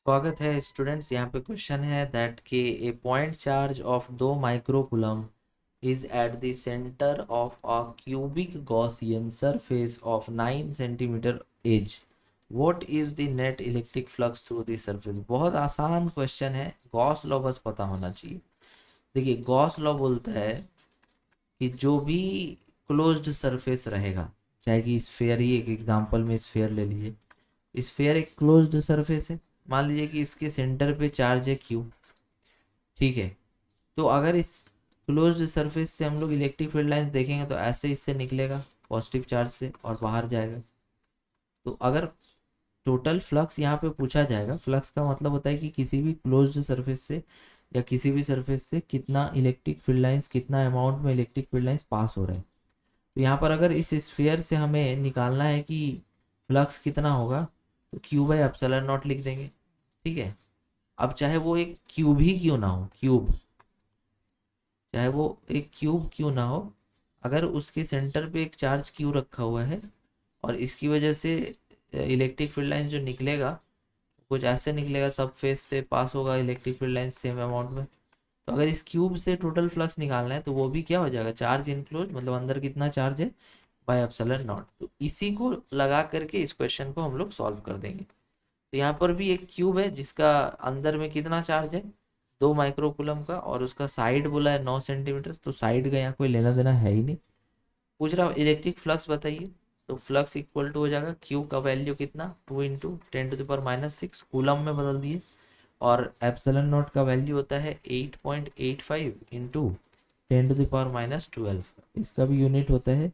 स्वागत है स्टूडेंट्स। यहाँ पे क्वेश्चन है दैट कि a point charge of 2 microcoulomb is at the centre of a cubic Gaussian surface of 9 centimetre edge. What is the net electric flux through the surface. बहुत आसान question है, Gauss law बस पता होना चाहिए। देखिए, गॉस लॉ बोलता है कि जो भी क्लोज्ड सरफेस रहेगा, चाहे कि स्फेयर ही एक एग्जांपल में स्फेयर ले लीजिए। स्फेयर एक क्लोज्ड सरफेस है। मान लीजिए कि इसके सेंटर पे चार्ज है क्यू, ठीक है। तो अगर इस क्लोज्ड सरफेस से हम लोग इलेक्ट्रिक फील्ड लाइंस देखेंगे तो ऐसे इससे निकलेगा पॉजिटिव चार्ज से और बाहर जाएगा। तो अगर टोटल फ्लक्स यहाँ पे पूछा जाएगा, फ्लक्स का मतलब होता है कि किसी भी क्लोज्ड सरफेस से या किसी भी सरफेस से कितना इलेक्ट्रिक फील्ड लाइंस, कितना अमाउंट में इलेक्ट्रिक फील्ड लाइंस पास हो रहे हैं। तो यहाँ पर अगर इस स्फीयर से हमें निकालना है कि फ्लक्स कितना होगा, तो क्यू बाई एप्सिलॉन नॉट लिख देंगे, ठीक है। अब चाहे वो एक क्यूब ही क्यों ना हो, क्यूब, चाहे वो एक क्यूब क्यों ना हो, अगर उसके सेंटर पे एक चार्ज क्यू रखा हुआ है और इसकी वजह से इलेक्ट्रिक फील्ड लाइन जो निकलेगा कुछ ऐसे निकलेगा, सब फेस से पास होगा electric field line same amount में। तो अगर इस क्यूब से टोटल फ्लक्स निकालना है तो वो भी क्या हो जाएगा, चार्ज इनक्लोज, मतलब अंदर कितना चार्ज है बाय एप्सिलॉन नॉट। तो इसी को लगा करके इस क्वेश्चन को हम लोग सॉल्व कर देंगे। तो यहाँ पर भी एक क्यूब है जिसका अंदर में कितना चार्ज है, 2 माइक्रोकुलम का, और उसका साइड बोला है 9 सेंटीमीटर। तो साइड का यहाँ कोई लेना देना है ही नहीं। पूछ रहा हूँ इलेक्ट्रिक फ्लक्स बताइए, तो फ्लक्स इक्वल टू हो जाएगा क्यू का वैल्यू कितना, 2 × 10⁻⁶ कूलम में बदल दिए, और एप्सिलॉन नॉट का वैल्यू होता है 8.85 इंटू 10⁻12। इसका भी यूनिट होता है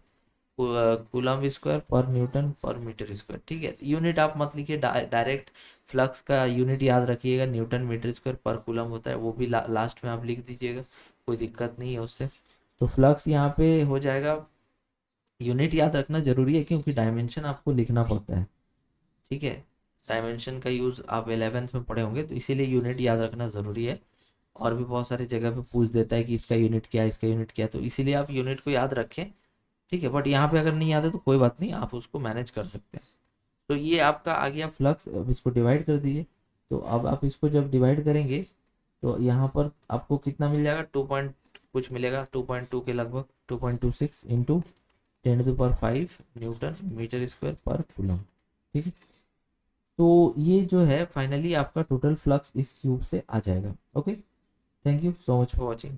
कूलम स्क्वायर पर न्यूटन पर मीटर स्क्वायर, ठीक है। यूनिट आप मत लिखिए, डायरेक्ट फ्लक्स का यूनिट याद रखिएगा, न्यूटन मीटर स्क्वायर पर कूलम होता है, वो भी लास्ट में आप लिख दीजिएगा, कोई दिक्कत नहीं है उससे। तो फ्लक्स यहाँ पे हो जाएगा, यूनिट याद रखना जरूरी है क्योंकि डायमेंशन आपको लिखना पड़ता है, ठीक है। डायमेंशन का यूज़ आप 11th में पढ़े होंगे, तो इसीलिए यूनिट याद रखना ज़रूरी है। और भी बहुत सारी जगह पे पूछ देता है कि इसका यूनिट क्या है, इसका यूनिट क्या है, तो इसीलिए आप यूनिट को याद रखें, ठीक है। बट यहाँ पे अगर नहीं याद है तो कोई बात नहीं, आप उसको मैनेज कर सकते हैं। तो ये आपका आ गया फ्लक्स। अब इसको डिवाइड कर दीजिए। तो अब आप इसको जब डिवाइड करेंगे तो यहाँ पर आपको कितना मिल जाएगा, 2 पॉइंट कुछ मिलेगा, 2.2 के लगभग, 2.26 इंटू 10⁵ न्यूटन मीटर स्क्वायर पर कूलम, ठीक है। तो ये जो है फाइनली आपका टोटल फ्लक्स इस क्यूब से आ जाएगा। Okay, thank you so much for watching.